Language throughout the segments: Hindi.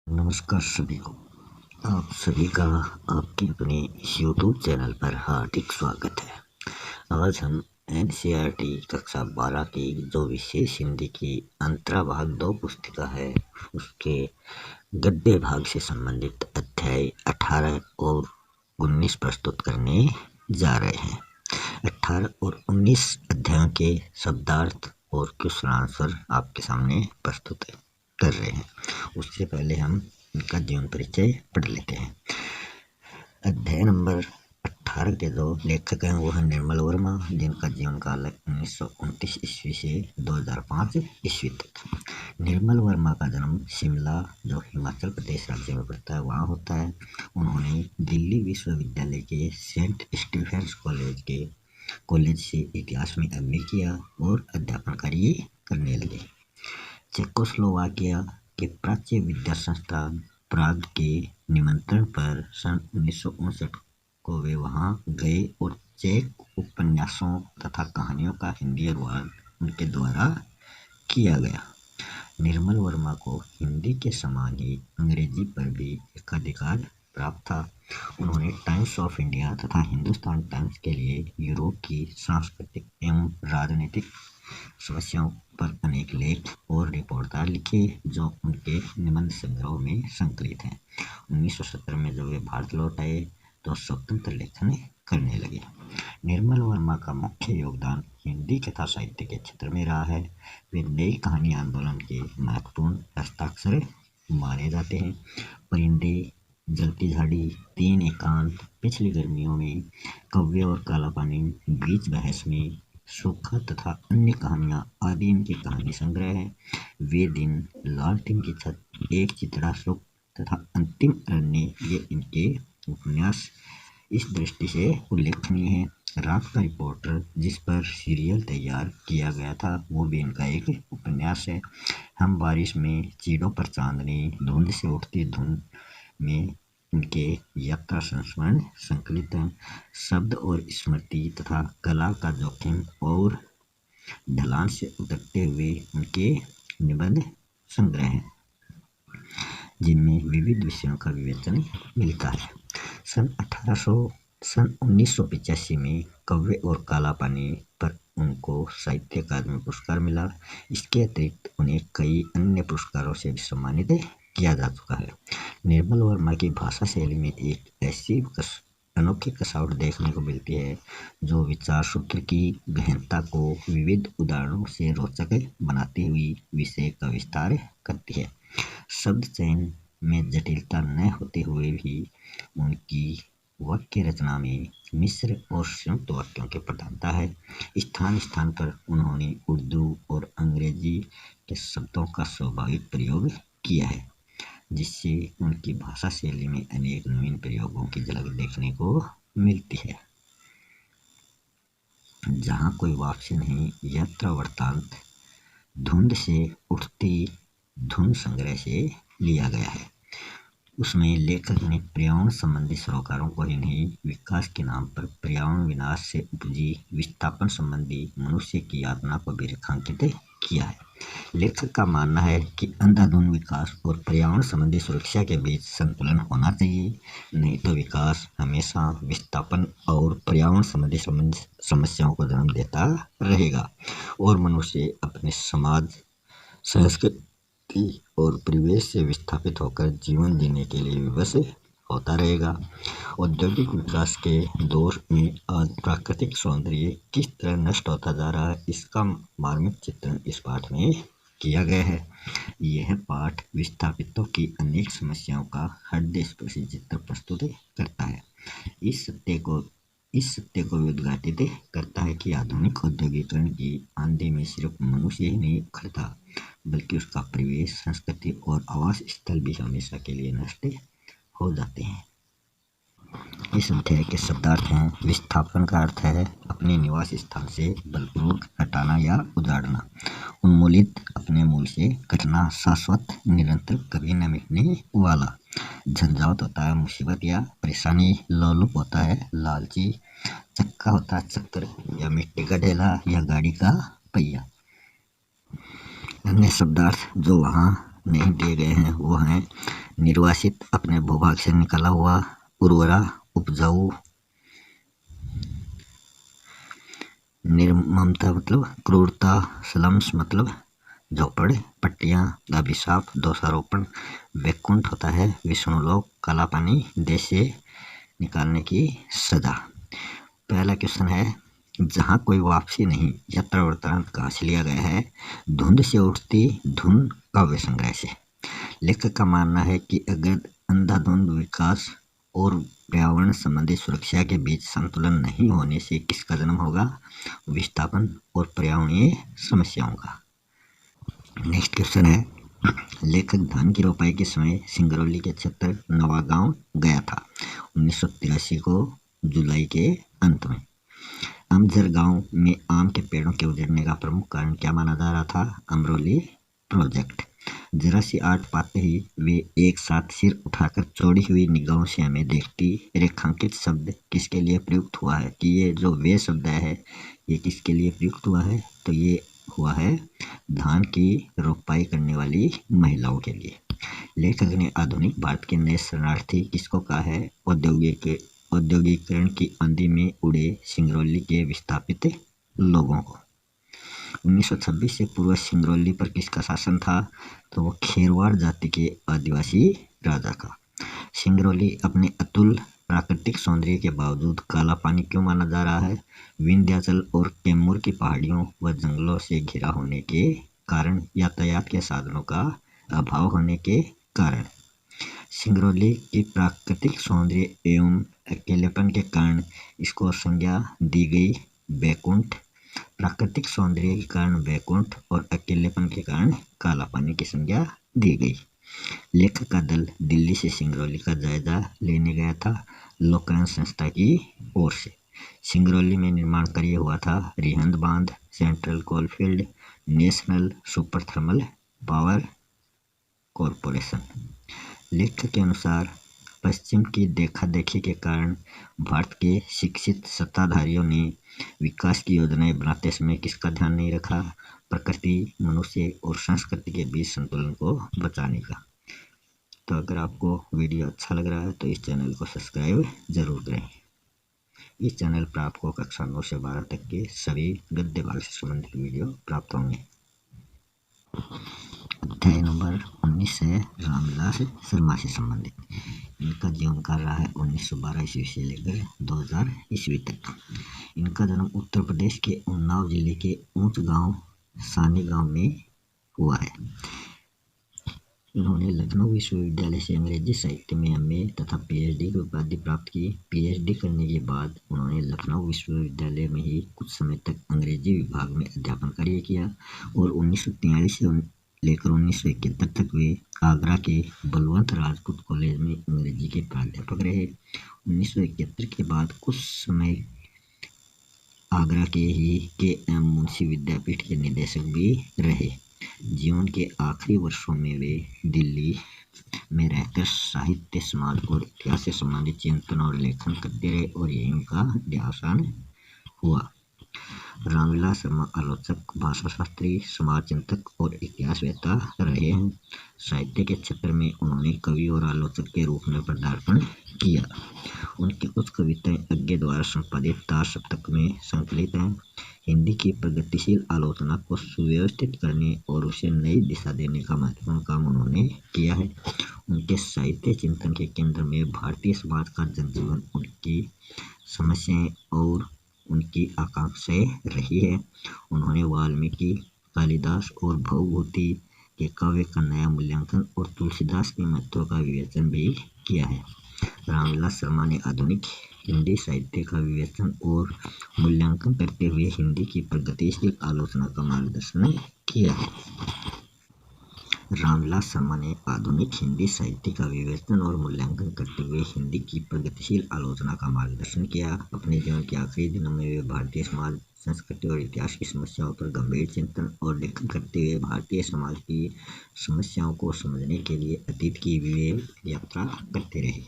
नमस्कार सभी को। आप सभी का आपके अपने इस यूट्यूब चैनल पर हार्दिक स्वागत है। आज हम एनसीईआरटी कक्षा 12 की जो विशेष हिंदी की अंतरा भाग 2 पुस्तिका है उसके गद्य भाग से संबंधित अध्याय 18 और 19 प्रस्तुत करने जा रहे हैं। 18 और 19 अध्यायों के शब्दार्थ और क्वेश्चन आंसर आपके सामने प्रस्तुत कर रहे हैं। उससे पहले हम इनका जीवन परिचय पढ़ लेते हैं। अध्याय नंबर 18 के जो लेखक हैं वो है निर्मल वर्मा, जिनका जीवन काल है 1929 ईस्वी से 2005 ईस्वी तक। निर्मल वर्मा का जन्म शिमला, जो हिमाचल प्रदेश राज्य में पड़ता है, वहाँ होता है। उन्होंने दिल्ली विश्वविद्यालय के सेंट स्टीफेंस कॉलेज से इतिहास में एमए किया और अध्यापन कार्य करने लगे। चेकोस्लोवाकिया के प्राच्य विद्या संस्थान प्राग के निमंत्रण पर सन 1959 को वे वहां गए और चेक उपन्यासों तथा कहानियों का हिंदी अनुवाद उनके द्वारा किया गया। निर्मल वर्मा को हिंदी के समान ही अंग्रेजी पर भी एकाधिकार प्राप्त था। उन्होंने टाइम्स ऑफ इंडिया तथा हिंदुस्तान टाइम्स के लिए यूरोप की सांस्कृतिक एवं राजनीतिक समस्याओं पर अनेक लेख और रिपोर्टार लिखे, जो उनके निबंध संग्रह में संकलित हैं। 1970 में जब वे भारत लौट आए तो स्वतंत्र लेखन करने लगे। निर्मल वर्मा का मुख्य योगदान हिंदी कथा साहित्य के क्षेत्र में रहा है। वे नई कहानी आंदोलन के महत्वपूर्ण हस्ताक्षर माने जाते हैं। परिंदे, जलती झाड़ी, तीन एकांत, पिछली गर्मियों में, कव्य और काला पानी, बीच बहस में, सूखा तथा अन्य कहानियां आदि इनके कहानी संग्रह है। वे दिन, लालटेन की छत, एक चितड़ा सुख तथा अंतिम अरण्य, ये इनके उपन्यास इस दृष्टि से उल्लेखनीय है। रात का रिपोर्टर, जिस पर सीरियल तैयार किया गया था, वो भी इनका एक उपन्यास है। हम बारिश में, चीड़ों पर चांदनी, धुंध से उठती धुंध में इनके यात्रा संस्मरण संकलित हैं। शब्द और स्मृति तथा कला का जोखिम और ढलान से उतरते हुए उनके निबंध संग्रह हैं, जिनमें विविध विषयों का विवेचन मिलता है। सन 1985 में कव्य और काला पानी पर उनको साहित्य अकादमी पुरस्कार मिला। इसके अतिरिक्त उन्हें कई अन्य पुरस्कारों से भी सम्मानित किया जा चुका है। निर्मल वर्मा की भाषा शैली में एक ऐसी अनोखी कसावट देखने को मिलती है जो विचार सूत्र की गहनता को विविध उदाहरणों से रोचक बनाती हुई विषय का विस्तार करती है। शब्द चयन में जटिलता न होते हुए भी उनकी वाक्य रचना में मिश्र और संयुक्त वाक्यों की प्रधानता है। स्थान स्थान पर उन्होंने उर्दू और अंग्रेजी के शब्दों का स्वाभाविक प्रयोग किया है, जिससे उनकी भाषा शैली में अनेक नवीन प्रयोगों की झलक देखने को मिलती है। जहाँ कोई वापसी नहीं, यात्रा वृत्तांत धुंध से उठती धुन संग्रह से लिया गया है। उसमें लेखक ने पर्यावरण संबंधी सरोकारों को ही नहीं, विकास के नाम पर पर्यावरण विनाश से उपजी विस्थापन संबंधी मनुष्य की यातना को भी रेखांकित किया है। लेखक का मानना है कि अंधाधुंध विकास और पर्यावरण संबंधी सुरक्षा के बीच संतुलन होना चाहिए, नहीं तो विकास हमेशा विस्थापन और पर्यावरण संबंधी समस्याओं को जन्म देता रहेगा और मनुष्य अपने समाज, संस्कृति और परिवेश से विस्थापित होकर जीवन जीने के लिए विवश होता रहेगा। औद्योगिक विकास के दौर में आज प्राकृतिक सौंदर्य किस तरह नष्ट होता जा रहा है, इसका मार्मिक चित्रण इस पाठ में किया गया है। यह पाठ विस्थापितों की अनेक समस्याओं का हृदयस्पर्शी चित्र प्रस्तुत करता है। इस सत्य को भी उद्घाटित करता है कि आधुनिक औद्योगिकरण की आंधी में सिर्फ मनुष्य ही नहीं उखड़ता, बल्कि उसका परिवेश, संस्कृति और आवास स्थल भी हमेशा के लिए नष्ट हो जाते हैं। इस अध्याय के शब्दार्थ हैं। विस्थापन का अर्थ है अपने निवास स्थान से बलपूर्वक हटाना या उजाड़ना, उन्मूलित, अपने मूल से कटना, शाश्वत, निरंतर, कभी न मिटने वाला। झंझावत होता है मुसीबत या परेशानी, लोलुप होता है लालची, चक्का होता है चक्कर या मिट्टी का ढेला या गाड़ी का पहिया। अन्य शब्दार्थ जो वहाँ नहीं दिए गए हैं वो हैं निर्वासित, अपने भूभाग से निकला हुआ, उर्वरा, उपजाऊ, निर्ममता मतलब क्रूरता, स्लम्स मतलब झोपड़ पट्टियाँ, अभिशाप, दोषारोपण, वैकुंठ होता है विष्णुलोक, काला पानी, देश से निकालने की सजा। पहला क्वेश्चन है, जहाँ कोई वापसी नहीं, यात्रा वृत्तांत कहाँ से लिया गया है? धुंध से उठती धुन काव्य संग्रह से। लेखक का मानना है कि अगर अंधाधुंध विकास और पर्यावरण संबंधी सुरक्षा के बीच संतुलन नहीं होने से किसका जन्म होगा? विस्थापन और पर्यावरणीय समस्याओं का। नेक्स्ट क्वेश्चन है, लेखक धान की रोपाई के समय सिंगरौली के क्षेत्र नवागांव गया था 1983 को जुलाई के अंत में। अमझर गांव में आम के पेड़ों के उजड़ने का प्रमुख कारण क्या माना जा रहा था? अमरोली प्रोजेक्ट। जरा सी आट पाते ही वे एक साथ सिर उठाकर चौड़ी हुई निगाहों से हमें देखती। रेखांकित शब्द किसके लिए प्रयुक्त हुआ है? कि ये जो वे शब्द है ये किसके लिए प्रयुक्त हुआ है? तो ये हुआ है धान की रोपाई करने वाली महिलाओं के लिए। लेखक ने आधुनिक भारत के नए शरणार्थी किसको कहा है? औद्योगिकरण की आंधी में उड़े सिंगरौली के विस्थापित लोगों को। 1926 से पूर्व सिंगरौली पर किसका शासन था? तो वो खेरवाड़ जाति के आदिवासी राजा का। सिंगरौली अपने अतुल प्राकृतिक सौंदर्य के बावजूद काला पानी क्यों माना जा रहा है? विंध्याचल और कैमूर की पहाड़ियों व जंगलों से घिरा होने के कारण, यातायात के साधनों का अभाव होने के कारण। सिंगरौली की प्राकृतिक सौंदर्य एवं अकेलेपन के कारण इसको संज्ञा दी गई बैकुंठ। प्राकृतिक सौंदर्य के कारण बैकुंठ और अकेलेपन के कारण काला पानी की संज्ञा दी गई। लेखक का दल दिल्ली से सिंगरौली का जायजा लेने गया था लोकायन संस्था की ओर से। सिंगरौली में निर्माण कार्य हुआ था रिहंद बांध, central coalfield, national super thermal power corporation. लेखक के अनुसार पश्चिम की देखा देखी के कारण भारत के शिक्षित सत्ताधारियों ने विकास की योजनाएं बनाते समय किसका ध्यान नहीं रखा? प्रकृति, मनुष्य और संस्कृति के बीच संतुलन को बचाने का। तो अगर आपको वीडियो अच्छा लग रहा है तो इस चैनल को सब्सक्राइब जरूर करें। इस चैनल पर आपको कक्षा 9 से 12 तक के सभी गद्य भाग से संबंधित वीडियो प्राप्त होंगे। अध्याय नंबर 19 है रामविलास शर्मा से संबंधित। इनका जीवन काल रहा है 1912 ईस्वी से लेकर 2000 ईस्वी तक। इनका जन्म उत्तर प्रदेश के उन्नाव जिले के ऊंच गांव सानी गांव में हुआ है। इन्होंने लखनऊ विश्वविद्यालय से अंग्रेजी साहित्य में एमए तथा पीएचडी की उपाधि प्राप्त की। पीएचडी करने के बाद उन्होंने लखनऊ विश्वविद्यालय में ही कुछ समय तक अंग्रेजी विभाग में अध्यापन कार्य किया और 1943 से लेकर 1971 तक वे आगरा के बलवंत राजपूत कॉलेज में अंग्रेजी के प्राध्यापक रहे। 1971 के बाद कुछ समय आगरा के ही के.एम. मुंशी विद्यापीठ के निदेशक भी रहे। जीवन के आखिरी वर्षों में वे दिल्ली में रहकर साहित्य, समाज और इतिहास से संबंधित चिंतन और लेखन करते रहे और यही उनका देहावसान हुआ। रामविलास शर्मा आलोचक, भाषाशास्त्री, समाज चिंतक और इतिहासवेत्ता रहे हैं। साहित्य के क्षेत्र में उन्होंने कवि और आलोचक के रूप में पदार्पण किया। उनकी कुछ कविताएं अज्ञे द्वारा संपादित तार सप्तक में संकलित हैं। हिंदी की प्रगतिशील आलोचना को सुव्यवस्थित करने और उसे नई दिशा देने का महत्वपूर्ण काम उन्होंने किया है। उनके साहित्य चिंतन के केंद्र में भारतीय समाज का जनजीवन, उनकी समस्याएं और उनकी आकांक्षाएं रही है। उन्होंने वाल्मीकि, कालिदास और भवभूति के काव्य का नया मूल्यांकन और तुलसीदास के महत्व का विवेचन भी किया है। रामविलास शर्मा ने आधुनिक हिंदी साहित्य का विवेचन और मूल्यांकन करते हुए हिंदी की प्रगतिशील आलोचना का मार्गदर्शन किया है। रामविलास शर्मा ने आधुनिक हिंदी साहित्य का विवेचन और मूल्यांकन करते हुए हिंदी की प्रगतिशील आलोचना का मार्गदर्शन किया। अपने जीवन के आखिरी दिनों में वे भारतीय समाज, संस्कृति और इतिहास की समस्याओं पर गंभीर चिंतन और लेखन करते हुए भारतीय समाज की समस्याओं को समझने के लिए अतीत की विवेक यात्रा करते रहे।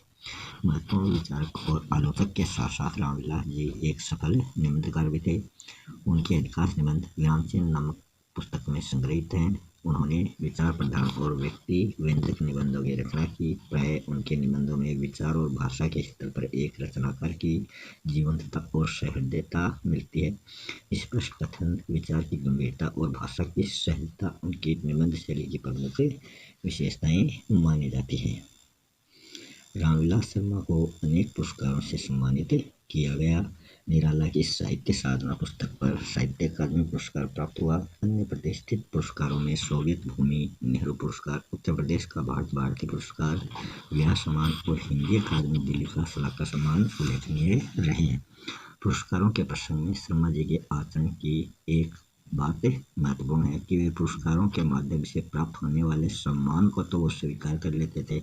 महत्वपूर्ण विचारक और आलोचक के साथ साथ रामविलास जी एक सफल निबंधकार भी थे। उनके अधिकांश निबंध विरामचिह्न नामक पुस्तक में संग्रहित हैं। उन्होंने विचार प्रधान और व्यक्ति व्यंजक निबंधों की रचना की। प्राय उनके निबंधों में विचार और भाषा के स्तर पर एक रचनाकार की जीवंतता और सहृदयता मिलती है। स्पष्ट कथन, विचार की गंभीरता और भाषा की सहजता उनकी निबंध शैली की प्रमुख विशेषताएं मानी जाती हैं। रामविलास शर्मा को अनेक पुरस्कारों से सम्मानित किया गया। निराला की साहित्य साधना पुस्तक पर साहित्य अकादमी पुरस्कार प्राप्त हुआ। अन्य प्रतिष्ठित पुरस्कारों में सोवियत भूमि नेहरू पुरस्कार, उत्तर प्रदेश का भारत भारती पुरस्कार, व्यास सम्मान और हिंदी अकादमी दिल्ली का सलाहकार सम्मान उल्लेखनीय रहे। पुरस्कारों के प्रसंग में शर्मा जी के आचरण की एक बात महत्वपूर्ण है कि वे पुरस्कारों के माध्यम से प्राप्त होने वाले सम्मान को तो वो स्वीकार कर लेते थे,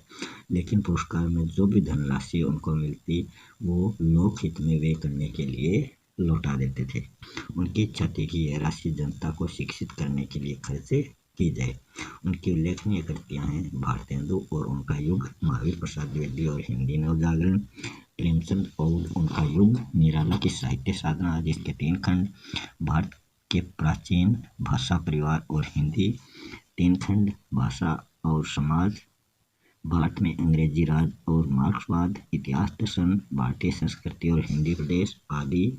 लेकिन पुरस्कार में जो भी धनराशि उनको मिलती वो लोकहित में व्यय करने के लिए लौटा देते थे। उनकी इच्छा थी कि यह राशि जनता को शिक्षित करने के लिए खर्च की जाए। उनकी उल्लेखनीय कृतियां हैं भारतेंदु और उनका युग, महावीर प्रसाद द्विवेदी और हिंदी नवजागरण, प्रेमचंद और उनका युग, निराला की साहित्य साधना जिसके 3 खंड, भारत के प्राचीन भाषा परिवार और हिंदी 3 खंड, भाषा और समाज, भारत में अंग्रेजी राज और मार्क्सवाद, इतिहास दर्शन, भारतीय संस्कृति और हिंदी प्रदेश आदि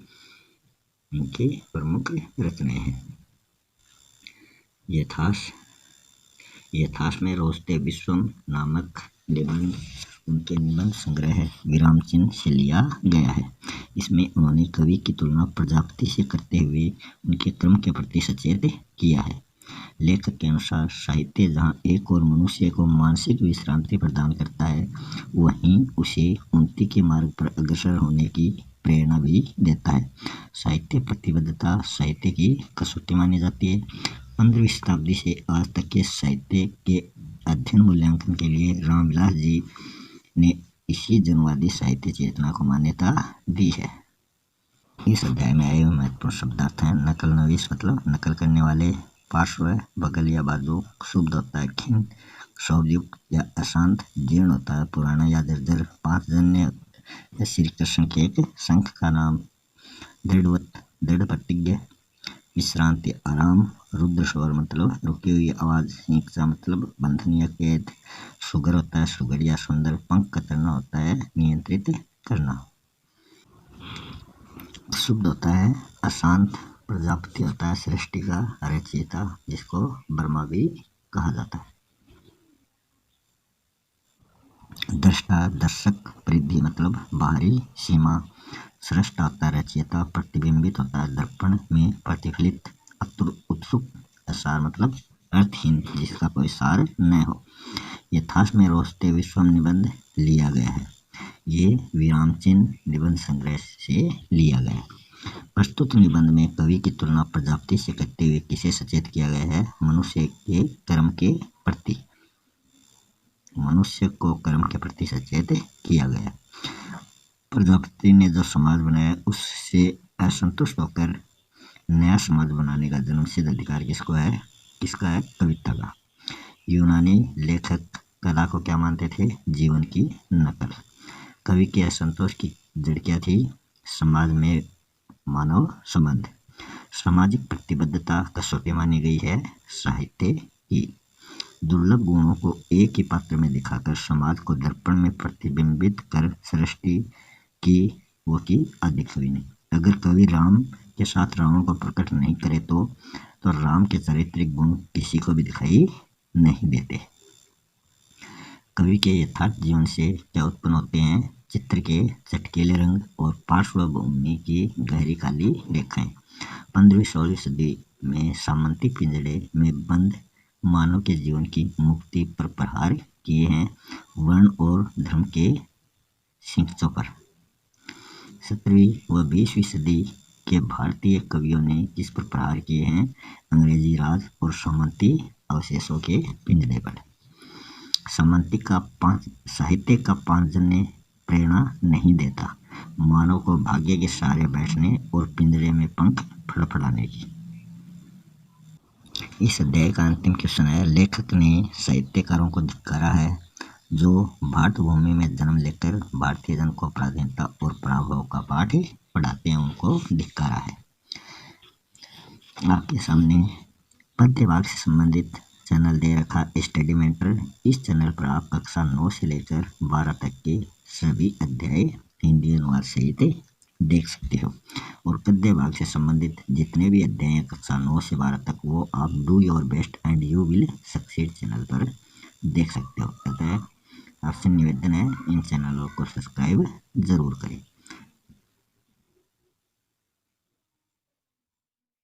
इनकी प्रमुख रचनाएं हैं। यथास में रोस्ते विश्वम नामक निबंध उनके निबंध संग्रह विराम चिन्ह से लिया गया है। इसमें उन्होंने कवि की तुलना प्रजापति से करते हुए उनके क्रम के प्रति सचेत किया है। लेखक के अनुसार साहित्य जहाँ एक और मनुष्य को मानसिक विश्रांति प्रदान करता है, वहीं उसे उन्नति के मार्ग पर अग्रसर होने की प्रेरणा भी देता है। साहित्य प्रतिबद्धता साहित्य की कसौटी मानी जाती है। 15वीं शताब्दी से आज तक के साहित्य के अध्ययन मूल्यांकन के लिए रामविलास जी ने इसी जनवादी साहित्य चेतना को मान्यता दी है। इस अध्याय में आए महत्वपूर्ण शब्दार्थ हैं। नकल नवीस मतलब नकल करने वाले, पार्श्व बगल या बाजू, क्षुब्ध होता है खिन्न, क्षोभयुक्त या अशांत, जीर्ण होता है पुराना या जर्जर, 5 जन्य श्री कृष्ण के एक शंख का नाम, दृढ़वत दृढ़ प्रतिज्ञ, विश्रांति आराम, रुद्र स्वर मतलब रुकी हुई आवाज, हिंसा मतलब बंधन या कैद, सुगर होता है सुगर या सुंदर, पंख कतरना होता है नियंत्रित करना, शुद्ध होता है अशांत, प्रजापति होता है सृष्टि का रचयिता जिसको ब्रह्मा भी कहा जाता है, दृष्टा दर्शक, परिधि मतलब बाहरी सीमा, सृष्टा होता है रचयिता, प्रतिबिंबित होता है दर्पण में प्रतिफलित, उत्सुक, असार मतलब अर्थहीन जिसका कोई सार न हो। यथास में रोस्ते विश्वम निबंध लिया गया है। ये विराम चिन्ह निबंध संग्रह से लिया गया है। प्रस्तुत निबंध में कवि की तुलना प्रजापति से करते हुए किसे सचेत किया गया है? मनुष्य के कर्म के प्रति, मनुष्य को कर्म के प्रति सचेत किया गया। प्रजापति ने जो समाज बनाया उससे असंतुष्ट होकर नया समाज बनाने का जन्मसिद्ध अधिकार किसका है? कविता का। यूनानी लेखक कला को क्या मानते थे? जीवन की नकल। कवि के असंतोष की जड़ क्या थी? समाज में मानव संबंध, सामाजिक प्रतिबद्धता कसौटी मानी गई है साहित्य की। दुर्लभ गुणों को एक ही पात्र में दिखाकर समाज को दर्पण में प्रतिबिंबित कर सृष्टि की वो की आदि कवि ने। अगर कवि राम के साथ रावण को प्रकट नहीं करे तो राम के चारित्रिक गुण किसी को भी दिखाई नहीं देते। कवि के यथार्थ जीवन से क्या उत्पन्न होते हैं? चित्र के चटकीले रंग और पार्श्वभूमि की गहरी काली रेखाएं। 15वीं-16वीं सदी में सामंतिक पिंजड़े में बंद मानव के जीवन की मुक्ति पर प्रहार किए हैं वर्ण और धर्म के सिंचों पर। 17वीं व 20वीं सदी के भारतीय कवियों ने जिस पर प्रहार किए हैं अंग्रेजी राज और सामंती अवशेषों के पिंजड़े पर। साहित्य का पांचजन्य प्रेरणा नहीं देता, मानव को भाग्य के सहारे बैठने और पिंजरे में पंख फड़फड़ाने की। इस अध्याय का अंतिम क्वेश्चन है, लेखक ने साहित्यकारों को धिक्कारा है जो भारत भूमि में जन्म लेकर भारतीय जन को पराधीनता और पराभव का पाठ पढ़ाते हैं, उनको धिक्कारा है। आपके सामने पद्य भाग से संबंधित चैनल दे रखा स्टडी मेंटर। इस चैनल पर आप कक्षा 9 से लेकर 12 तक के सभी अध्याय हिंदी अनुवाद सहित देख सकते हो। और गद्य भाग से संबंधित जितने भी अध्याय हैं कक्षा 9 से 12 तक, वो आप do your best and you will succeed channel पर देख सकते हो। अतः आपसे निवेदन है इन चैनलों को सब्सक्राइब जरूर करें।